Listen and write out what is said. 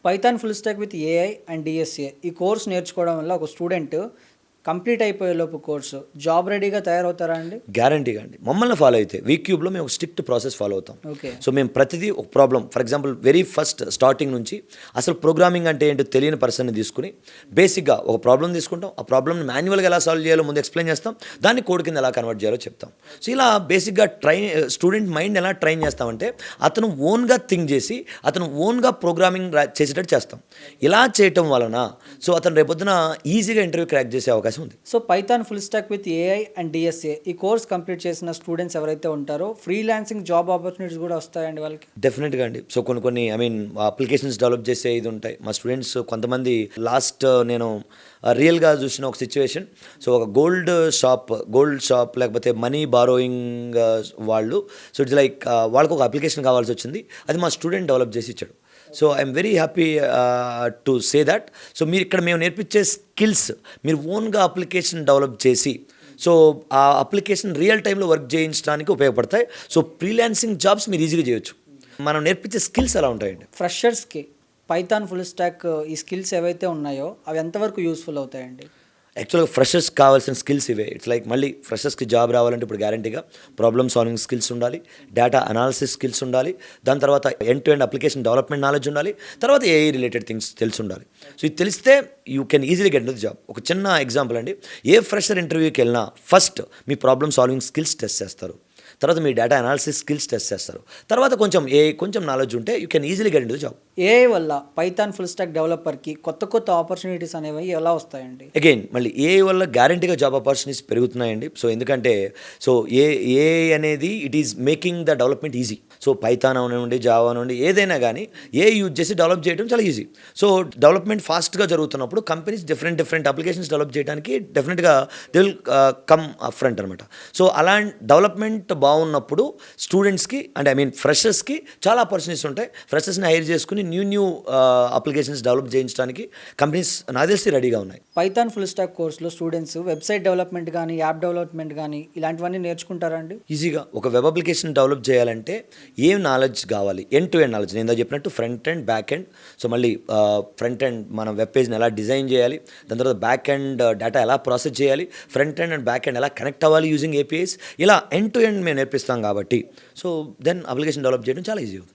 Python full stock with AI and DSA ఈ course నేర్చుకోవడం వల్ల ఒక స్టూడెంట్ కంప్లీట్ అయిపోయేలోపు కోర్సు జాబ్ రెడీగా తయారవుతారా అండి? గ్యారంటీగా అండి. మమ్మల్ని ఫాలో అయితే వీక్యూబ్లో మేము ఒక స్ట్రిక్ట్ ప్రాసెస్ ఫాలో అవుతాం. ఓకే. సో మేము ప్రతిదీ ఒక problem, for example very first starting నుంచి అసలు ప్రోగ్రామింగ్ అంటే ఏంటో తెలియని పర్సన్ని తీసుకుని బేసిక్గా ఒక ప్రాబ్లం తీసుకుంటాం. ఆ ప్రాబ్లమ్ని మాన్యువల్గా ఎలా సాల్వ్ చేయాలో ముందు ఎక్స్ప్లెయిన్ చేస్తాం, దాన్ని కోడ్ కింద ఎలా కన్వర్ట్ చేయాలో చెప్తాం. సో ఇలా బేసిక్గా స్టూడెంట్ మైండ్ ఎలా ట్రైన్ చేస్తామంటే అతను ఓన్గా థింక్ చేసి అతను ఓన్గా ప్రోగ్రామింగ్ చేసేటట్టు చేస్తాం. ఇలా చేయటం వలన సో అతను రేపొద్దున ఈజీగా ఇంటర్వ్యూ క్రాక్ చేసే అవకాశం ఉంది. So Python full stock with AI and DSA ఈ కోర్స్ కంప్లీట్ చేసిన స్టూడెంట్స్ ఎవరైతే ఉంటారో ఫ్రీలాన్సింగ్ జాబ్ ఆపర్చునిటీస్ కూడా వస్తాయండి వాళ్ళకి? డెఫినెట్గా అండి. సో కొన్ని అప్లికేషన్స్ డెవలప్ చేసే ఇది ఉంటాయి. మా స్టూడెంట్స్ కొంతమంది లాస్ట్ నేను రియల్గా చూసిన ఒక సిచ్యువేషన్. సో ఒక గోల్డ్ షాప్ లేకపోతే మనీ బారోయింగ్ వాళ్ళు. సో ఇట్స్ లైక్ వాళ్ళకు ఒక అప్లికేషన్ కావాల్సి వచ్చింది, అది మా స్టూడెంట్ డెవలప్ చేసి ఇచ్చాడు. So I'm very happy to say that. So మీరు ఇక్కడ మేము నేర్పించే స్కిల్స్ మీరు ఓన్గా అప్లికేషన్ డెవలప్ చేసి సో ఆ అప్లికేషన్ రియల్ టైంలో వర్క్ చేయించడానికి ఉపయోగపడతాయి. సో ఫ్రీలాన్సింగ్ జాబ్స్ మీరు ఈజీగా చేయొచ్చు. మనం నేర్పించే స్కిల్స్ ఎలా ఉంటాయండి? ఫ్రెషర్స్కి పైథాన్ ఫుల్ స్టాక్ ఈ స్కిల్స్ ఏవైతే ఉన్నాయో అవి ఎంతవరకు యూస్ఫుల్ అవుతాయండి? యాక్చువల్గా ఫ్రెషర్స్ కావాల్సిన స్కిల్స్ ఇవే. ఇట్స్ లైక్ మళ్ళీ ఫ్రెషర్స్కి జాబ్ రావాలంటే ఇప్పుడు గ్యారంటీగా ప్రాబ్లమ్ సాల్వింగ్ స్కిల్స్ ఉండాలి, డేటా అనాలిసిస్ స్కిల్స్ ఉండాలి, దాని తర్వాత end to end application development knowledge ఉండాలి, తర్వాత ఏఐ రిలేటెడ్ థింగ్స్ తెలిసి ఉండాలి. సో ఇది తెలిస్తే you can easily get the job. ఒక చిన్న ఎగ్జాంపుల్ అండి, ఏ ఫ్రెషర్ ఇంటర్వ్యూకి వెళ్ళినా ఫస్ట్ మీ ప్రాబ్లమ్ సాల్వింగ్ స్కిల్స్ టెస్ట్ చేస్తారు, తర్వాత మీ డేటా అనాలిసిస్ స్కిల్స్ టెస్ట్ చేస్తారు, తర్వాత కొంచెం నాలెడ్జ్ ఉంటే you can easily get in to job. AI వల్ల పైథాన్ ఫుల్ స్టాక్ డెవలపర్కి కొత్త ఆపర్చునిటీస్ అనేవి ఎలా వస్తాయండి? అగైన్ మళ్ళీ ఏఐ వల్ల గ్యారంటీగా జాబ్ ఆపర్చునిటీస్ పెరుగుతున్నాయండి. సో ఎందుకంటే సో ఏఐ అనేది it is making the development easy. So Python అవనివ్వండి, జావా అవనివ్వండి, ఏదైనా కానీ ఏఐ యూజ్ చేసి డెవలప్ చేయడం చాలా ఈజీ. సో డెవలప్మెంట్ ఫాస్ట్గా జరుగుతున్నప్పుడు కంపెనీస్ డిఫరెంట్ అప్లికేషన్స్ డెవలప్ చేయడానికి డెఫినెట్గా they will come up front అనమాట. సో అలాంటి డెవలప్మెంట్ బాగున్నప్పుడు స్టూడెంట్స్కి అంటే ఫ్రెషర్స్కి చాలా ఆపర్చునిటీస్ ఉంటాయి. ఫ్రెషర్స్ని హైర్ చేసుకుని న్యూ అప్లికేషన్స్ డెవలప్ చేయించడానికి కంపెనీస్ నాకు తెలిసి రెడీగా ఉన్నాయి. పైథాన్ ఫుల్ స్టాక్ కోర్సులో స్టూడెంట్స్ వెబ్సైట్ డెవలప్మెంట్ కానీ యాప్ డెవలప్మెంట్ కానీ ఇలాంటివన్నీ నేర్చుకుంటారండి? ఈజీగా ఒక వెబ్ అప్లికేషన్ డెవలప్ చేయాలంటే ఏం నాలెడ్జ్ కావాలి? End to end knowledge. నేను చెప్పినట్టు front end, back end. So మళ్ళీ ఫ్రంట్ ఎండ్ మనం వెబ్ పేజ్ని ఎలా డిజైన్ చేయాలి, దాని తర్వాత బ్యాక్ ఎండ్ డేటా ఎలా ప్రాసెస్ చేయాలి, front end and back end ఎలా కనెక్ట్ అవ్వాలి యూజింగ్ ఏపీఐస్, ఇలా ఎండ్ టు ఎండ్ మేము నేర్పిస్తాం కాబట్టి సో దెన్ అప్లికేషన్ డెవలప్ చేయడం చాలా ఈజీ అవుతుంది.